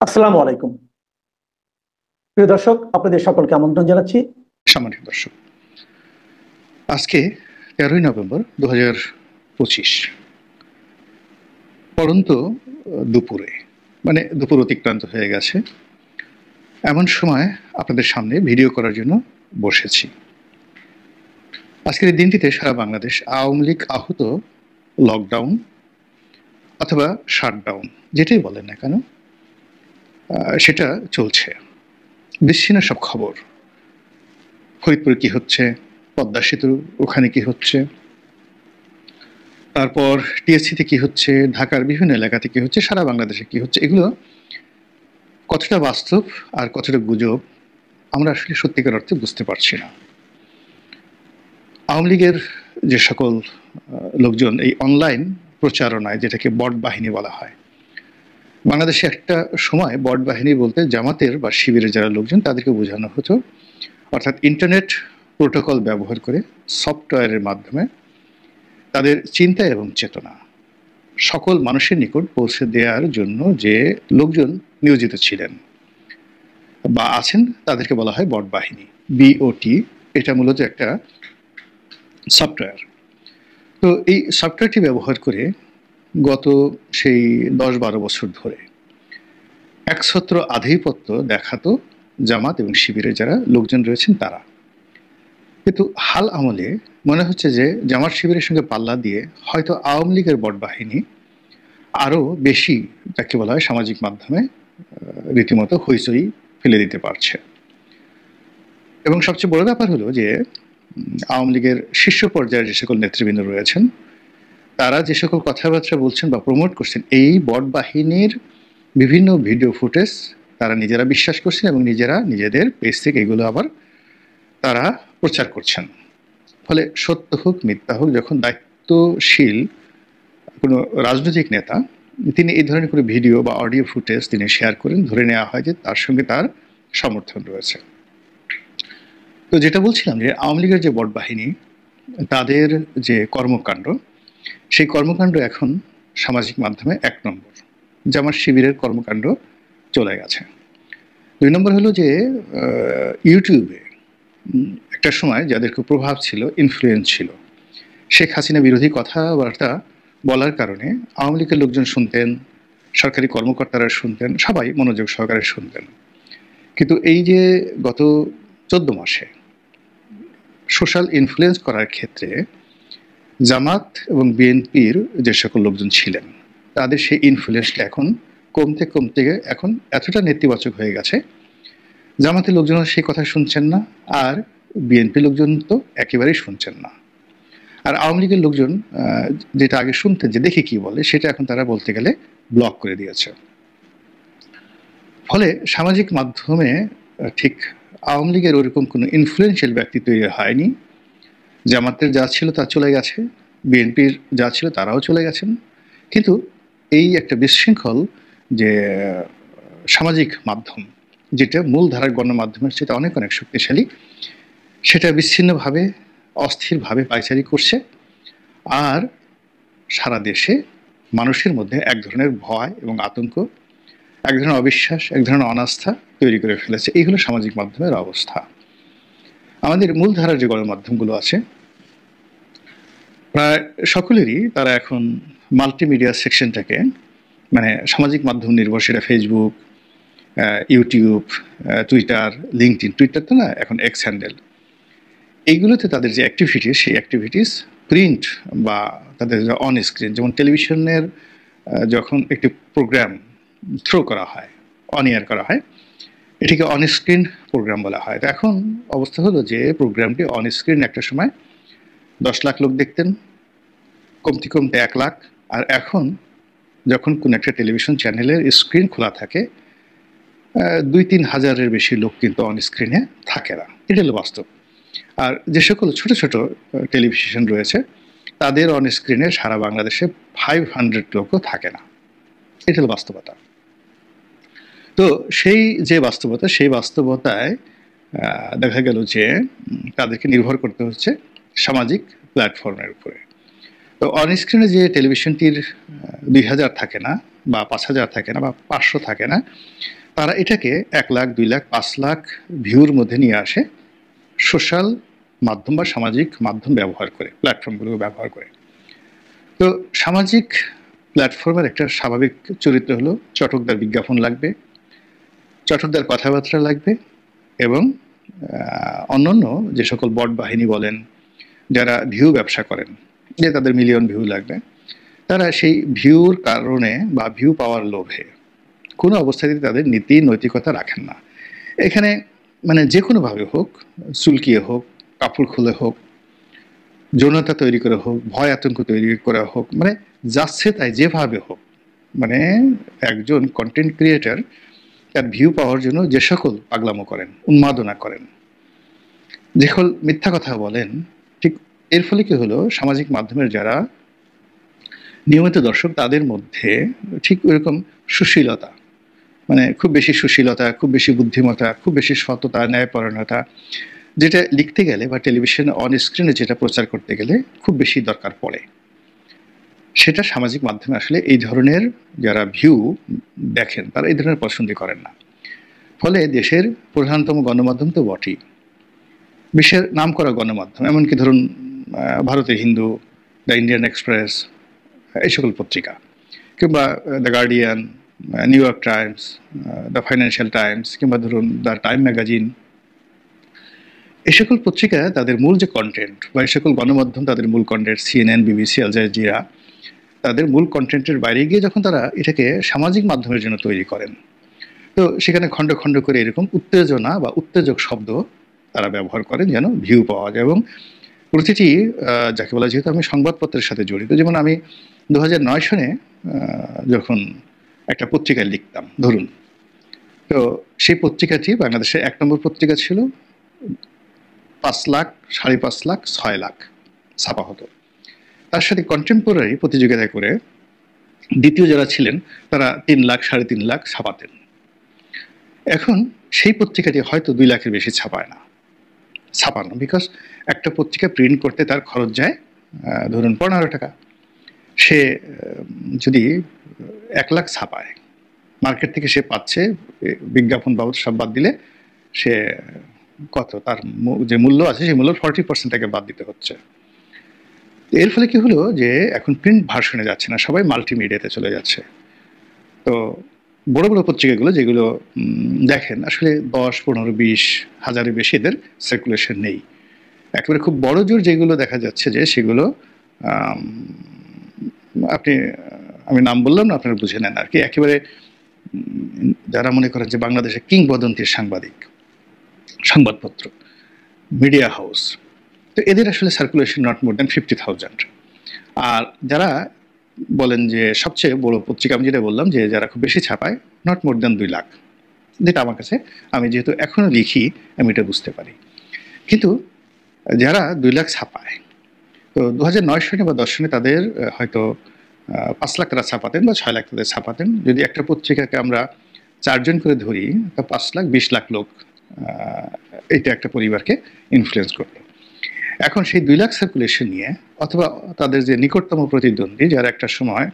আসসালামু আলাইকুম। প্রিয় দর্শক, আপনাদের সকলকে আমন্ত্রণ জানাচ্ছি। সম্মানিত দর্শক, আজকে ১৩ই নভেম্বর ২০২৫ পড়ন্ত দুপুরে, মানে দুপুর অতিক্রান্ত হয়ে গেছে। এমন সময় আপনাদের সামনে ভিডিও করার জন্য বসেছি। আজকের এই দিনটিতে সারা বাংলাদেশ আওয়ামী লীগ আহত লকডাউন অথবা শাটডাউন, যেটাই বলেন না কেন, সেটা চলছে। বিচ্ছিন্ন সব খবর, ফরিদপুরে কি হচ্ছে, পদ্মা সেতু ওখানে কি হচ্ছে, তারপর টিএসসিতে কি হচ্ছে, ঢাকার বিভিন্ন এলাকাতে কি হচ্ছে, সারা বাংলাদেশে কি হচ্ছে, এগুলো কতটা বাস্তব আর কতটা গুজব আমরা আসলে সত্যিকার অর্থে বুঝতে পারছি না। আওয়ামী লীগের যে সকল লোকজন এই অনলাইন প্রচারণায়, যেটাকে বট বাহিনী বলা হয়, বাংলাদেশে একটা সময় বট বাহিনী বলতে জামাতের বা শিবিরের যারা লোকজন তাদেরকে বোঝানো হতো, অর্থাৎ ইন্টারনেট প্রোটোকল ব্যবহার করে সফটওয়্যারের মাধ্যমে তাদের চিন্তা এবং চেতনা সকল মানুষের নিকট পৌঁছে দেওয়ার জন্য যে লোকজন নিয়োজিত ছিলেন বা আছেন তাদেরকে বলা হয় বট বাহিনী, বিওটি। এটা মূলত একটা সফটওয়্যার। তো এই সফটওয়্যারটি ব্যবহার করে গত সেই ১০-১২ বছর ধরে একছত্র আধিপত্য দেখাতো জামাত এবং শিবিরের যারা লোকজন রয়েছেন তারা। কিন্তু হাল আমলে মনে হচ্ছে যে জামাত শিবিরের সঙ্গে পাল্লা দিয়ে হয়তো আওয়ামী লীগের বট বাহিনী আরও বেশি, যাকে বলা হয় সামাজিক মাধ্যমে রীতিমতো হইচই ফেলে দিতে পারছে। এবং সবচেয়ে বড় ব্যাপার হলো যে আওয়ামী লীগের শীর্ষ পর্যায়ের যে সকল নেতৃবৃন্দ রয়েছেন তারা যে সকল কথাবার্তা বলছেন বা প্রমোট করছেন, এই বট বাহিনীর বিভিন্ন ভিডিও ফুটেজ তারা নিজেরা বিশ্বাস করছেন এবং নিজেরা নিজেদের পেজ থেকে এগুলো আবার তারা প্রচার করছেন। ফলে সত্য হোক মিথ্যা হোক, যখন দায়িত্বশীল কোনো রাজনৈতিক নেতা তিনি এই ধরনের কোনো ভিডিও বা অডিও ফুটেজ তিনি শেয়ার করেন, ধরে নেওয়া হয় যে তার সঙ্গে তার সমর্থন রয়েছে। তো যেটা বলছিলাম যে আওয়ামী লীগের যে বট বাহিনী তাদের যে কর্মকাণ্ড, সেই কর্মকাণ্ড এখন সামাজিক মাধ্যমে ১ নম্বর। জামাত শিবিরের কর্মকাণ্ড চলে গেছে। ২ নম্বর হলো যে ইউটিউবে একটা সময় যাদের খুব প্রভাব ছিল, ইনফ্লুয়েন্স ছিল, শেখ হাসিনা বিরোধী কথাবার্তা বলার কারণে আওয়ামী লীগের লোকজন শুনতেন, সরকারি কর্মকর্তারা শুনতেন, সবাই মনোযোগ সহকারে শুনতেন। কিন্তু এই যে গত ১৪ মাসে সোশ্যাল ইনফ্লুয়েন্স করার ক্ষেত্রে জামাত এবং বিএনপির যে সকল লোকজন ছিলেন তাদের সেই ইনফ্লুয়েন্সটা এখন কমতে কমতে এখন এতটা নেতিবাচক হয়ে গেছে, জামাতের লোকজন সেই কথা শুনছেন না, আর বিএনপি লোকজন তো একেবারেই শুনছেন না। আর আওয়ামী লীগের লোকজন যেটা আগে শুনতেন যে দেখি কি বলে, সেটা এখন তারা বলতে গেলে ব্লক করে দিয়েছে। ফলে সামাজিক মাধ্যমে ঠিক আওয়ামী লীগের ওরকম কোনো ইনফ্লুয়েন্সিয়াল ব্যক্তি তৈরি হয়নি। জামাতের যা ছিল তা চলে গেছে, বিএনপির যা ছিল তারাও চলে গেছেন। কিন্তু এই একটা বিশৃঙ্খল যে সামাজিক মাধ্যম, যেটা মূলধারার গণমাধ্যমের সেটা অনেক অনেক শক্তিশালী, সেটা বিচ্ছিন্নভাবে অস্থিরভাবে পায়চারি করছে। আর সারা দেশে মানুষের মধ্যে এক ধরনের ভয় এবং আতঙ্ক, এক ধরনের অবিশ্বাস, এক ধরনের অনাস্থা তৈরি করে ফেলেছে। এই হলো সামাজিক মাধ্যমের অবস্থা। আমাদের মূলধারার যে গণমাধ্যমগুলো আছে প্রায় সকলেরই তারা এখন মাল্টিমিডিয়া সেকশনটাকে, মানে সামাজিক মাধ্যম নির্ভরশীল Facebook, YouTube, Twitter, LinkedIn, Twitter তো না, এখন এক্স হ্যান্ডেল, এইগুলোতে তাদের যে অ্যাক্টিভিটিস, সেই অ্যাক্টিভিটিস প্রিন্ট বা তাদের অন স্ক্রিন, যেমন টেলিভিশনের যখন একটি প্রোগ্রাম থ্রো করা হয়, অন এয়ার করা হয়, এটিকে অন স্ক্রিন প্রোগ্রাম বলা হয়। তো এখন অবস্থা হলো যে প্রোগ্রামটি অন স্ক্রিন একটা সময় 10 লাখ লোক দেখতেন, কমতে কমতে 1 লাখ, আর এখন যখন কোনো একটা টেলিভিশন চ্যানেলের স্ক্রিন খোলা থাকে 2-3 হাজারের বেশি লোক কিন্তু অন স্ক্রিনে থাকে না। এটা হলো বাস্তব। আর যে সকল ছোট ছোট টেলিভিশন রয়েছে তাদের অন স্ক্রিনে সারা বাংলাদেশে 500 লোকও থাকে না। এটা হলো বাস্তবতা। তো সেই যে বাস্তবতা, সেই বাস্তবতায় দেখা গেল যে তাদেরকে নির্ভর করতে হচ্ছে সামাজিক প্ল্যাটফর্মের উপরে। তো অন স্ক্রিনে যে টেলিভিশনটির 2000 থাকে না বা 5000 থাকে না বা 500 থাকে না, তারা এটাকে 1 লাখ 2 লাখ 5 লাখ ভিউর মধ্যে নিয়ে আসে সোশ্যাল মাধ্যম বা সামাজিক মাধ্যম ব্যবহার করে, প্ল্যাটফর্মগুলো ব্যবহার করে। তো সামাজিক প্ল্যাটফর্মের একটা স্বাভাবিক চরিত্র হলো চটকদার বিজ্ঞাপন লাগবে, চটকদার কথাবার্তা লাগবে এবং অন্যান্য যে সকল বট বাহিনী বলেন, যারা ভিউ ব্যবসা করেন, যে তাদের মিলিয়ন ভিউ লাগবে, তারা সেই ভিউর কারণে বা ভিউ পাওয়ার লোভে কোনো অবস্থাতেই তাদের নীতি নৈতিকতা রাখেন না। এখানে মানে যে কোনোভাবে হোক, চুলকিয়ে হোক, কাপড় খুলে হোক, যৌনতা তৈরি করে হোক, ভয় আতঙ্ক তৈরি করা হোক, মানে যাচ্ছে তাই যেভাবে হোক, মানে একজন কন্টেন্ট ক্রিয়েটার তার ভিউ পাওয়ার জন্য যে সকল পাগলামো করেন, উন্মাদনা করেন, যে সকল মিথ্যা কথা বলেন, ঠিক এর ফলে কি হলো, সামাজিক মাধ্যমের যারা নিয়মিত দর্শক তাদের মধ্যে ঠিক ওইরকম সুশীলতা, মানে খুব বেশি সুশীলতা, খুব বেশি বুদ্ধিমত্তা, খুব বেশি সততা, ন্যায়পরায়ণতা, যেটা লিখতে গেলে বা টেলিভিশনে অন স্ক্রিনে যেটা প্রচার করতে গেলে খুব বেশি দরকার পড়ে, সেটা সামাজিক মাধ্যমে আসলে এই ধরনের যারা ভিউ দেখেন তারা এই ধরনের পছন্দ করেন না। ফলে দেশের প্রধানতম গণমাধ্যম তো বটেই, বিশ্বের নামকরা গণমাধ্যম, এমনকি ধরুন ভারতের হিন্দু, দ্য ইন্ডিয়ান এক্সপ্রেস, এই সকল পত্রিকা, কিংবা the guardian, new York Times, the financial Times, কিংবা ধরুন দ্য টাইম ম্যাগাজিন, এই সকল পত্রিকা তাদের মূল যে কন্টেন্ট বা এই সকল গণমাধ্যম তাদের মূল content, CNN, BBC, Al Jazeera, তাদের মূল কন্টেন্টের বাইরে গিয়ে যখন তারা এটাকে সামাজিক মাধ্যমের জন্য তৈরি করেন, তো সেখানে খণ্ড খণ্ড করে এরকম উত্তেজনা বা উত্তেজক শব্দ তারা ব্যবহার করেন যেন ভিউ পাওয়া যায়। এবং প্রতিটি যাকে বলা, যেহেতু আমি সংবাদপত্রের সাথে জড়িত, যেমন আমি 2009 সনে যখন একটা পত্রিকায় লিখতাম ধরুন, তো সেই পত্রিকাটি বাংলাদেশের 1 নম্বর পত্রিকা ছিল, 5 লাখ, 5.5 লাখ, 6 লাখ ছাপা হতো। তার সাথে কন্টেম্পোরারি প্রতিযোগিতা করে দ্বিতীয় যারা ছিলেন তারা 3 লাখ, 3.5 লাখ ছাপাতেন। এখন সেই পত্রিকাটি হয়তো 2 লাখের বেশি ছাপানো, বিকজ একটা পত্রিকা প্রিন্ট করতে তার খরচ যায় ধরুন 15 টাকা। সে যদি 1 লাখ ছাপায়, মার্কেট থেকে সে পাচ্ছে বিজ্ঞাপন বাবদ সব বাদ দিলে সে কত, তার যে মূল্য আছে সেই মূল্যের 40% তাকে বাদ দিতে হচ্ছে। এর ফলে কি হলো যে এখন প্রিন্ট ভার্সনে যাচ্ছে না, সবাই মাল্টিমিডিয়াতে চলে যাচ্ছে। তো বড় বড় পত্রিকাগুলো যেগুলো দেখেন আসলে 10, 15, 20 হাজারের বেশি এদের সার্কুলেশন নেই। একেবারে খুব বড় জোর যেগুলো দেখা যাচ্ছে যে সেগুলো আপনি, আমি নাম বললাম না, আপনারা বুঝে নেন আর কি, একেবারে যারা মনে করেন যে বাংলাদেশে কিংবদন্তির সংবাদপত্র, মিডিয়া হাউস, তো এদের আসলে সার্কুলেশন নট মোর দ্যান 50,000। আর যারা বলেন যে সবচেয়ে বড় পত্রিকা, আমি যেটা বললাম যে যারা খুব বেশি ছাপায়, নট মোর দ্যান 2 লাখ, যেটা আমার কাছে, আমি যেহেতু এখনো লিখি আমি এটা বুঝতে পারি। কিন্তু যারা 2 লাখ ছাপায়, তো 2009 সনে বা 10 সনে তাদের হয়তো 5 লাখ তারা ছাপাতেন বা 6 লাখ তাদের ছাপাতেন। যদি একটা পত্রিকাকে আমরা 4 জন করে ধরি, তো 5 লাখ 20 লাখ লোক এটা একটা পরিবারকে ইনফ্লুয়েন্স করতো। এখন সেই 2 লাখ সার্কুলেশন নিয়ে, অথবা তাদের যে নিকটতম প্রতিদ্বন্দ্বী যারা একটা সময়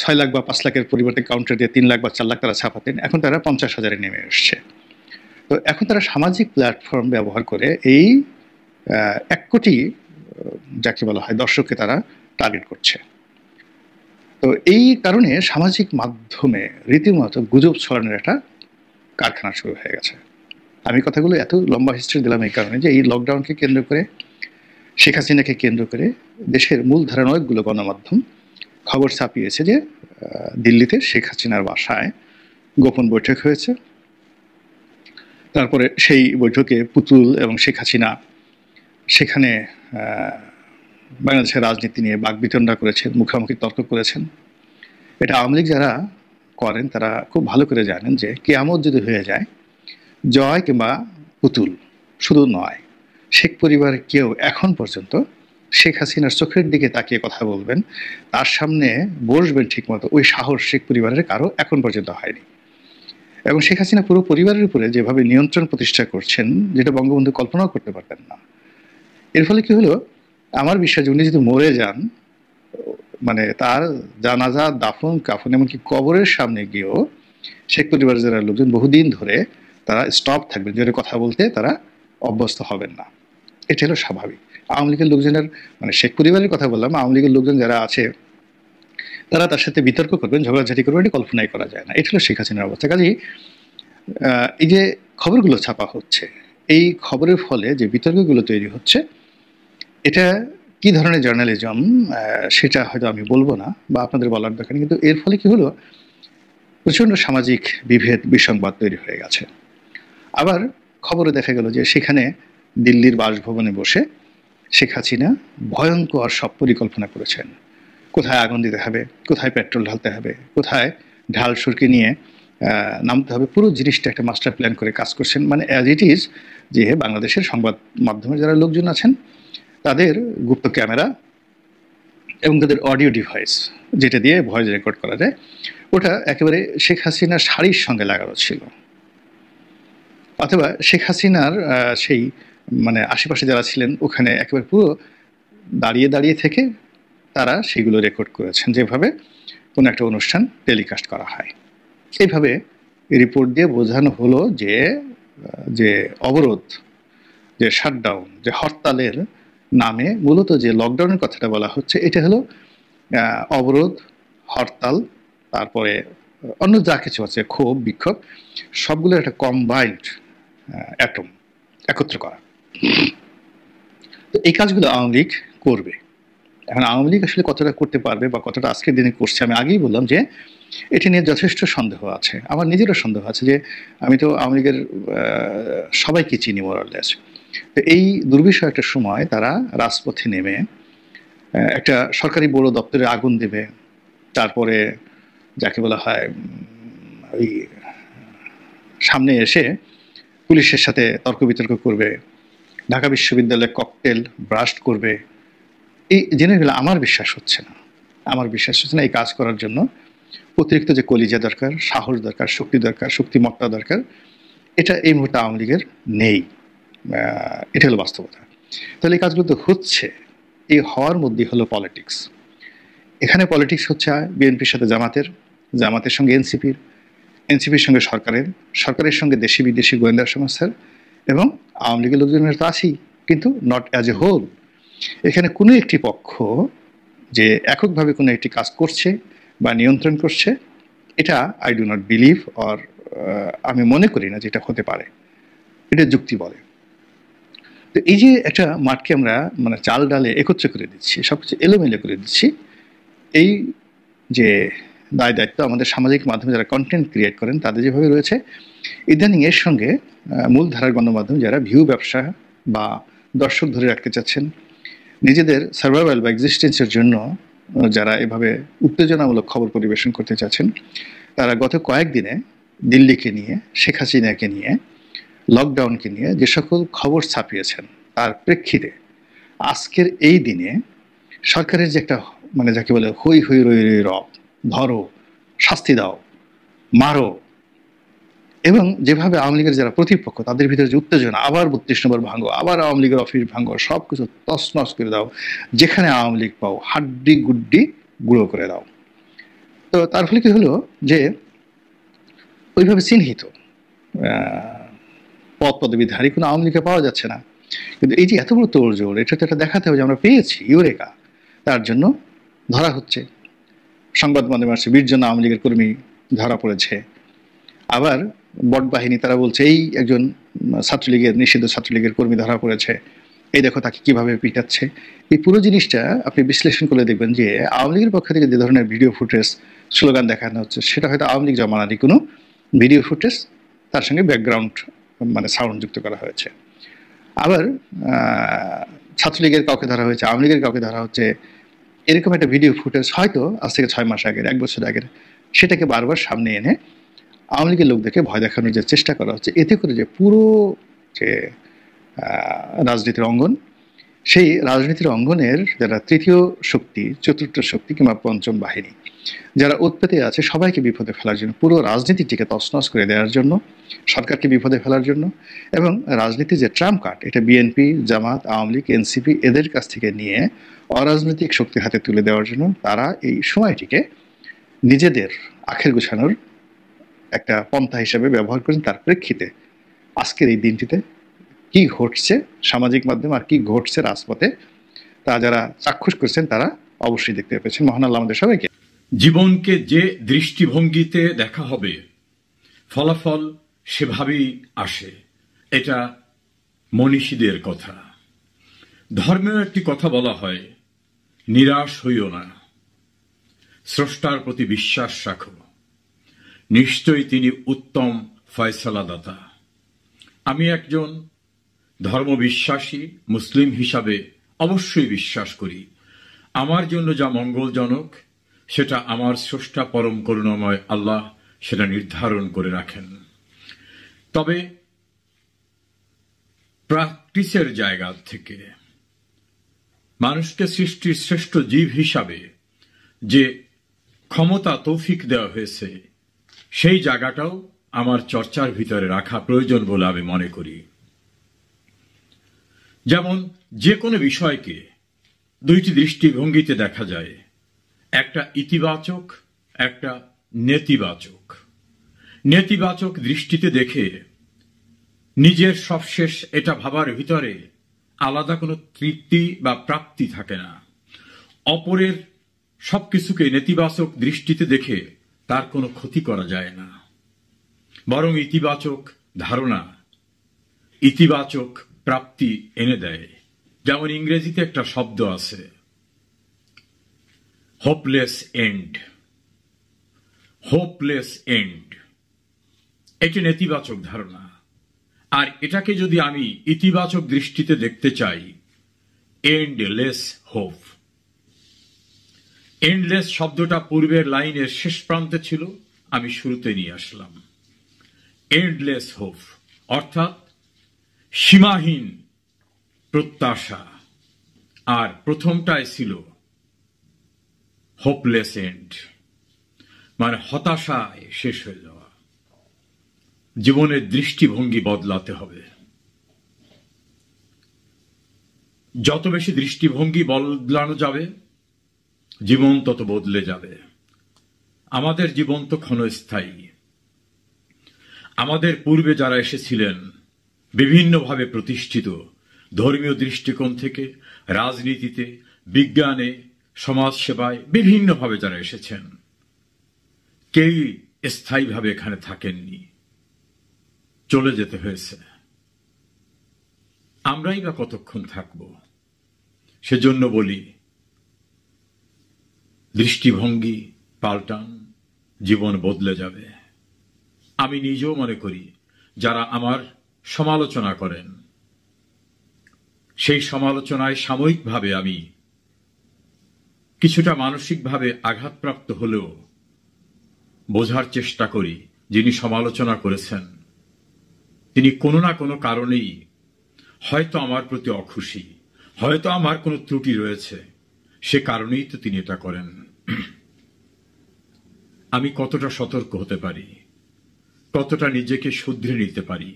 6 লাখ বা 5 লাখের পরিবর্তে কাউন্টার দিয়ে 3 লাখ বা 4 লাখ তারা ছাপাতেন, এখন তারা 50,000-এ নেমে এসছে। তো এখন তারা সামাজিক প্ল্যাটফর্ম ব্যবহার করে এই 1 কোটি যাকে বলা হয় দর্শককে তারা টার্গেট করছে। তো এই কারণে সামাজিক মাধ্যমে রীতিমতো গুজব ছড়ানোর একটা কারখানা শুরু হয়ে গেছে। আমি কথাগুলো এত লম্বা হিস্ট্রি দিলাম এই কারণে যে এই লকডাউনকে কেন্দ্র করে, শেখ হাসিনাকে কেন্দ্র করে দেশের মূলধারা অনেকগুলো গণমাধ্যম খবর ছাপিয়েছে যে দিল্লিতে শেখ হাসিনার বাসায় গোপন বৈঠক হয়েছে। তারপরে সেই বৈঠকে পুতুল এবং শেখ হাসিনা সেখানে বাংলাদেশের রাজনীতি নিয়ে বাকবিতণ্ডা করেছেন, মুখোমুখি তর্ক করেছেন। এটা আওয়ামী লীগ যারা করেন তারা খুব ভালো করে জানেন যে কিয়ামত যদি হয়ে যায়, জয় কিংবা পুতুল শুধু নয়, শেখ পরিবারের কেউ এখন পর্যন্ত শেখ হাসিনার চোখের দিকে তাকিয়ে কথা বলবেন, তার সামনে বসবেন ঠিকমতো, ওই সাহস শেখ পরিবারের কারো এখন পর্যন্ত হয়নি। এবং শেখ হাসিনা পুরো পরিবারের উপরে যেভাবে নিয়ন্ত্রণ প্রতিষ্ঠা করছেন, যেটা বঙ্গবন্ধু কল্পনাও করতে পারতেন না। এর ফলে কি হলো, আমার বিশ্বাস যে উনি যদি মরে যান, মানে তার জানাজা, দাফন কাফন, এমনকি কবরের সামনে গিয়েও শেখ পরিবারের যারা লোকজন বহুদিন ধরে তারা স্টপ থাকবেন, জোরে কথা বলতে তারা অভ্যস্ত হবেন না। এটা হলো স্বাভাবিক। আওয়ামী লীগের লোকজনের, মানে শেখ পরিবারের কথা বললাম, আওয়ামী লীগের লোকজন যারা আছে তারা তার সাথে বিতর্ক করবেন, ঝগড়াঝাটি করবেন, এটা কল্পনাই করা যায় না। এটা হলো শেখ হাসিনার অবস্থা। কাজেই এই যে খবরগুলো ছাপা হচ্ছে, এই খবরের ফলে যে বিতর্কগুলো তৈরি হচ্ছে, এটা কি ধরনের জার্নালিজম সেটা হয়তো আমি বলবো না বা আপনাদের বলার দরকার নেই, কিন্তু এর ফলে কি হলো, প্রচণ্ড সামাজিক বিভেদ, বিসংবাদ তৈরি হয়ে গেছে। আবার খবরে দেখা গেল যে সেখানে দিল্লির বাসভবনে বসে শেখ হাসিনা ভয়ঙ্কর সব পরিকল্পনা করেছেন। কোথায় আগুন দিতে হবে, কোথায় পেট্রোল ঢালতে হবে, কোথায় ঢাল সুরকি নিয়ে নামতে হবে, পুরো জিনিসটা একটা মাস্টার প্ল্যান করে কাজ করছেন। মানে অ্যাজ ইট ইজ যে বাংলাদেশের সংবাদ মাধ্যমে যারা লোকজন আছেন তাদের গুপ্ত ক্যামেরা এবং তাদের অডিও ডিভাইস, যেটা দিয়ে ভয়েস রেকর্ড করা যায়, ওটা একেবারে শেখ হাসিনার শাড়ির সঙ্গে লাগানো ছিল। অথবা শেখ হাসিনার সেই মানে আশেপাশে যারা ছিলেন ওখানে একেবারে পুরো দাঁড়িয়ে দাঁড়িয়ে থেকে তারা সেগুলো রেকর্ড করেছেন, যেভাবে কোনো একটা অনুষ্ঠান টেলিকাস্ট করা হয়। এইভাবে রিপোর্ট দিয়ে বোঝানো হলো যে যে অবরোধ, যে শাটডাউন, যে হরতালের নামে মূলত যে লকডাউনের কথাটা বলা হচ্ছে, এটা হলো অবরোধ, হরতাল, তারপরে অন্য যা কিছু আছে, ক্ষোভ বিক্ষোভ, সবগুলোর একটা কম্বাইন্ড অ্যাটম, একত্র করা। তো এই কাজগুলো আওয়ামী লীগ করবে। এখন আওয়ামী লীগ আসলে কতটা করতে পারবে বা কতটা আজকের দিনে করছে, আমি আগেই বললাম যে এটি নিয়ে যথেষ্ট সন্দেহ আছে। আমার নিজেরও সন্দেহ আছে যে আমি তো আওয়ামী লীগের সবাইকে চিনি মোরালেস। তো এই দুর্বিষহ একটা সময় তারা রাজপথে নেমে একটা সরকারি বড় দপ্তরে আগুন দেবে, তারপরে যাকে বলা হয় ওই সামনে এসে পুলিশের সাথে তর্ক বিতর্ক করবে, ঢাকা বিশ্ববিদ্যালয়ে ককটেল ব্রাস্ট করবে। এই জিনিসগুলো আমার বিশ্বাস হচ্ছে না। আমার বিশ্বাস হচ্ছে না এই কাজ করার জন্য অতিরিক্ত যে কলিজা দরকার, সাহস দরকার, শক্তি দরকার, শক্তিমত্তা দরকার, এটা এই মুহূর্তে আওয়ামী লীগের নেই। এটা হলো বাস্তবতা। তাহলে এই কাজগুলো তো হচ্ছে, এই হওয়ার মধ্যেই হলো পলিটিক্স। এখানে পলিটিক্স হচ্ছে বিএনপির সাথে জামাতের, জামাতের সঙ্গে এনসিপির, এনসিপির সঙ্গে সরকারের, সরকারের সঙ্গে দেশি বিদেশি গোয়েন্দা সংস্থার, এবং আওয়ামী লীগের লোকজনের তো আছেই, কিন্তু নট অ্যাজ এ হোল। এখানে কোনো একটি পক্ষ যে এককভাবে কোনো একটি কাজ করছে বা নিয়ন্ত্রণ করছে, এটা I do not believe, or আমি মনে করি না যেটা হতে পারে। এটা যুক্তি বলে। তো এই যে একটা মাঠকে আমরা মানে চাল ডালে একত্রে করে দিচ্ছি, সবকিছু এলোমেলো করে দিচ্ছি, এই যে দায় দায়িত্ব আমাদের সামাজিক মাধ্যমে যারা কন্টেন্ট ক্রিয়েট করেন তাদের যেভাবে রয়েছে, ইদানিং এর সঙ্গে মূলধারার গণমাধ্যম যারা ভিউ ব্যবসা বা দর্শক ধরে রাখতে চাচ্ছেন, নিজেদের সার্ভাইভাল বা এক্সিস্টেন্সের জন্য যারা এভাবে উত্তেজনামূলক খবর পরিবেশন করতে চাচ্ছেন, তারা গত কয়েকদিনে দিল্লিকে নিয়ে, শেখ হাসিনাকে নিয়ে, লকডাউনকে নিয়ে যে সকল খবর ছাপিয়েছেন, তার প্রেক্ষিতে আজকের এই দিনে সরকারের যে একটা মানে যাকে বলে হই হই রই রই রব, ধরো, শাস্তি দাও, মারো, এবং যেভাবে আওয়ামী লীগের যারা প্রতিপক্ষ তাদের ভিতরে যে উত্তেজনা, আবার ৩২ নম্বর ভাঙো, আবার আওয়ামী লীগের অফিস ভাঙো, সব কিছু তছনছ করে দাও, যেখানে আওয়ামী লীগ পাও হাড্ডি গুড্ডি গুঁড়ো করে দাও। তো তার ফলে কি হলো যে ওইভাবে চিহ্নিত পদ পদবিধারী কোনো আওয়ামী লীগকে পাওয়া যাচ্ছে না। কিন্তু এই যে এত বড় তোড়জোড়, এটা তো একটা দেখাতে হবে যে আমরা পেয়েছি ইউরেকা, তার জন্য ধরা হচ্ছে। সংবাদ মাধ্যমে আসছে ২০ জন আওয়ামী লীগের কর্মী ধরা পড়েছে। আবার বট বাহিনী তারা বলছে এই একজন ছাত্রলীগের, নিষিদ্ধ ছাত্রলীগের কর্মী ধরা পড়েছে, এই দেখো তাকে কিভাবে পিটাচ্ছে। এই পুরো জিনিসটা আপনি বিশ্লেষণ করে দেখবেন যে আওয়ামী লীগের পক্ষ থেকে যে ধরনের ভিডিও ফুটেজ, স্লোগান দেখানো হচ্ছে, সেটা হয়তো আওয়ামী লীগ জমানারই কোনো ভিডিও ফুটেজ, তার সঙ্গে ব্যাকগ্রাউন্ড মানে সাউন্ড যুক্ত করা হয়েছে। আবার ছাত্রলীগের কাউকে ধরা হয়েছে, আওয়ামী লীগের কাউকে ধরা হচ্ছে, এরকম একটা ভিডিও ফুটেজ হয়তো আজ থেকে ৬ মাস আগের, ১ বছর আগের, সেটাকে বারবার সামনে এনে আওয়ামী লীগের লোকদেরকে ভয় দেখানোর যে চেষ্টা করা হচ্ছে, এতে করে যে পুরো যে রাজনীতির অঙ্গন, সেই রাজনীতির অঙ্গনের যারা তৃতীয় শক্তি, চতুর্থ শক্তি কিংবা পঞ্চম বাহিনী, যারা উৎপেতে আছে সবাইকে বিপদে ফেলার জন্য, পুরো রাজনীতিটিকে তছনছ করে দেওয়ার জন্য, সরকারকে বিপদে ফেলার জন্য, এবং রাজনীতির যে ট্রাম্প কার্ড এটা বিএনপি, জামাত, আওয়ামী লীগ, এনসিপি এদের কাছ থেকে নিয়ে অরাজনৈতিক শক্তির হাতে তুলে দেওয়ার জন্য তারা এই সময়টিকে নিজেদের আখের গোছানোর একটা পন্থা হিসেবে ব্যবহার করেন। তার প্রেক্ষিতে আজকের এই দিনটিতে কি ঘটছে সামাজিক মাধ্যমে আর কি ঘটছে রাজপথে, তা যারা চাক্ষুষ করছেন তারা অবশ্যই দেখতে পেয়েছেন। মহান আল্লাহ আমাদের সবাইকে। জীবনকে যে দৃষ্টিভঙ্গিতে দেখা হবে ফলাফল সেভাবেই আসে, এটা মনীষীদের কথা। ধর্মেও একটি কথা বলা হয়, নিরাশ হইও না, স্রষ্টার প্রতি বিশ্বাস রাখো, নিশ্চয়ই তিনি উত্তম ফয়সালাদাতা। আমি একজন ধর্মবিশ্বাসী মুসলিম হিসাবে অবশ্যই বিশ্বাস করি আমার জন্য যা মঙ্গলজনক সেটা আমার স্রষ্টা পরম করুণাময় আল্লাহ সেটা নির্ধারণ করে রাখেন। তবে প্র্যাকটিসের জায়গা থেকে মানুষকে সৃষ্টির শ্রেষ্ঠ জীব হিসাবে যে ক্ষমতা তৌফিক দেওয়া হয়েছে সেই জায়গাটাও আমার চর্চার ভিতরে রাখা প্রয়োজন বলে আমি মনে করি। যেমন যে কোনো বিষয়কে দুইটি দৃষ্টিভঙ্গিতে দেখা যায়, একটা ইতিবাচক, একটা নেতিবাচক। নেতিবাচক দৃষ্টিতে দেখে নিজের সবশেষ এটা ভাবার ভিতরে আলাদা কোনো তৃপ্তি বা প্রাপ্তি থাকে না। অপরের সবকিছুকে নেতিবাচক দৃষ্টিতে দেখে তার কোনো ক্ষতি করা যায় না, বরং ইতিবাচক ধারণা ইতিবাচক প্রাপ্তি এনে দেয়। যেমন ইংরেজিতে একটা শব্দ আছে, হোপলেস এন্ড। হোপলেস এন্ড এটি নেতিবাচক ধারণা, আর এটাকে যদি আমি ইতিবাচক দৃষ্টিতে দেখতে চাই, এন্ডলেস হোপ। এন্ডলেস শব্দটা পূর্বের লাইনের শেষ প্রান্তে ছিল, আমি শুরুতে নিয়ে আসলাম। এন্ডলেস হোপ অর্থাৎ সীমাহীন প্রত্যাশা, আর প্রথমটাই ছিল হোপলেস এন্ড, মানে হতাশায় শেষ হয়ে যাওয়া। জীবনের দৃষ্টিভঙ্গি বদলাতে হবে। যত বেশি দৃষ্টিভঙ্গি বদলানো যাবে জীবন তত বদলে যাবে। আমাদের জীবন তো ক্ষণস্থায়ী। আমাদের পূর্বে যারা এসেছিলেন বিভিন্নভাবে প্রতিষ্ঠিত, ধর্মীয় দৃষ্টিকোণ থেকে, রাজনীতিতে, বিজ্ঞানে, সমাজ সেবায় বিভিন্নভাবে যারা এসেছেন, কেউই স্থায়ীভাবে এখানে থাকেননি, চলে যেতে হয়েছে। আমরাই বা কতক্ষণ থাকব? সেজন্য বলি, দৃষ্টিভঙ্গি পাল্টান, জীবন বদলে যাবে। আমি নিজেও মনে করি যারা আমার সমালোচনা করেন সেই সমালোচনায় সাময়িকভাবে আমি কিছুটা মানসিকভাবে আঘাতপ্রাপ্ত হলেও বোঝার চেষ্টা করি যিনি সমালোচনা করেছেন তিনি কোনো না কোনো কারণেই হয়তো আমার প্রতি অখুশি, হয়তো আমার কোনো ত্রুটি রয়েছে, সে কারণেই তো তিনি এটা করেন। আমি কতটা সতর্ক হতে পারি, কতটা নিজেকে শুধরে নিতে পারি,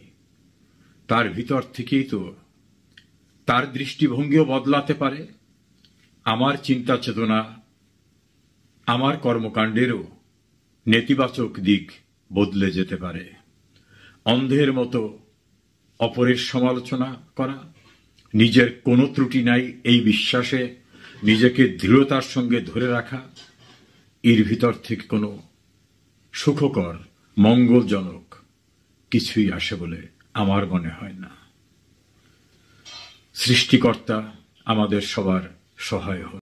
তার ভিতর থেকেই তো তার দৃষ্টিভঙ্গিও বদলাতে পারে, আমার চিন্তা চেতনা, আমার কর্মকাণ্ডেরও নেতিবাচক দিক বদলে যেতে পারে। অন্ধের মতো অপরের সমালোচনা করা, নিজের কোনো ত্রুটি নাই এই বিশ্বাসে নিজেকে দৃঢ়তার সঙ্গে ধরে রাখা, এর ভিতর থেকে কোনো সুখকর মঙ্গলজনক কিছুই আসে বলে আমার মনে হয় না। সৃষ্টিকর্তা আমাদের সবার সহায় হোক।